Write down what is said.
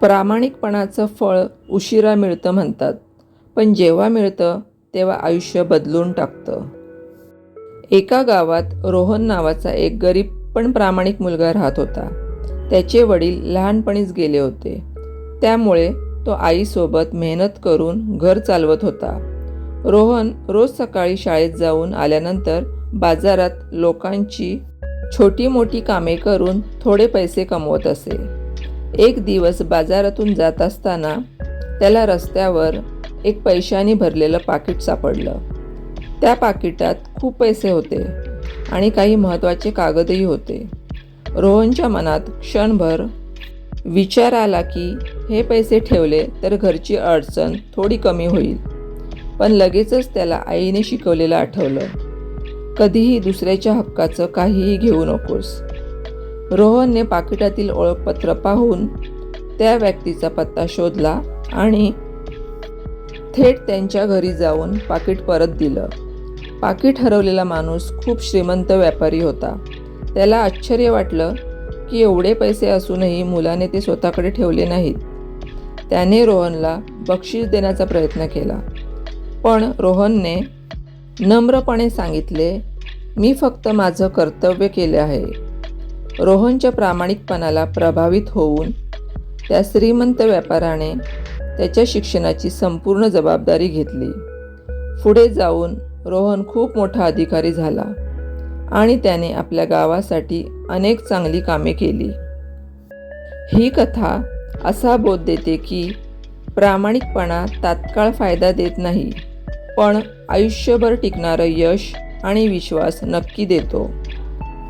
प्रामाणिकपणाचं फळ उशिरा मिळतं म्हणतात, पण जेव्हा मिळतं तेव्हा आयुष्य बदलून टाकतं. एका गावात रोहन नावाचा एक गरीब पण प्रामाणिक मुलगा राहत होता. त्याचे वडील लहानपणीच गेले होते, त्यामुळे तो आईसोबत मेहनत करून घर चालवत होता. रोहन रोज सकाळी शाळेत जाऊन आल्यानंतर बाजारात लोकांची छोटी मोठी कामे करून थोडे पैसे कमवत असे. एक दिवस बाजारातून जात असताना त्याला रस्त्यावर एक पैशाने भरलेलं पाकिट सापडलं. त्या पाकिटात खूप पैसे होते आणि काही महत्त्वाचे कागदही होते. रोहनच्या मनात क्षणभर विचार आला की हे पैसे ठेवले तर घरची अडचण थोडी कमी होईल. पण लगेचच त्याला आईने शिकवलेलं आठवलं, कधीही दुसऱ्याच्या हक्काचं काहीही घेऊ नकोस. रोहनने पाकिटातील ओळखपत्र पाहून त्या व्यक्तीचा पत्ता शोधला आणि थेट त्यांच्या घरी जाऊन पाकिट परत दिलं. पाकिट हरवलेला माणूस खूप श्रीमंत व्यापारी होता. त्याला आश्चर्य वाटलं की एवढे पैसे असूनही मुलाने ते स्वतःकडे ठेवले नाहीत. त्याने रोहनला बक्षीस देण्याचा प्रयत्न केला, पण रोहनने नम्रपणे सांगितले, मी फक्त माझं कर्तव्य केले आहे. रोहनच्या प्रामाणिकपणाला प्रभावित होऊन त्या श्रीमंत व्यापाऱ्याने त्याच्या शिक्षणाची संपूर्ण जबाबदारी घेतली. पुढे जाऊन रोहन खूप मोठा अधिकारी झाला आणि त्याने आपल्या गावासाठी अनेक चांगली कामे केली. ही कथा असा बोध देते की प्रामाणिकपणा तात्काळ फायदा देत नाही, पण आयुष्यभर टिकणारं यश आणि विश्वास नक्की देतो.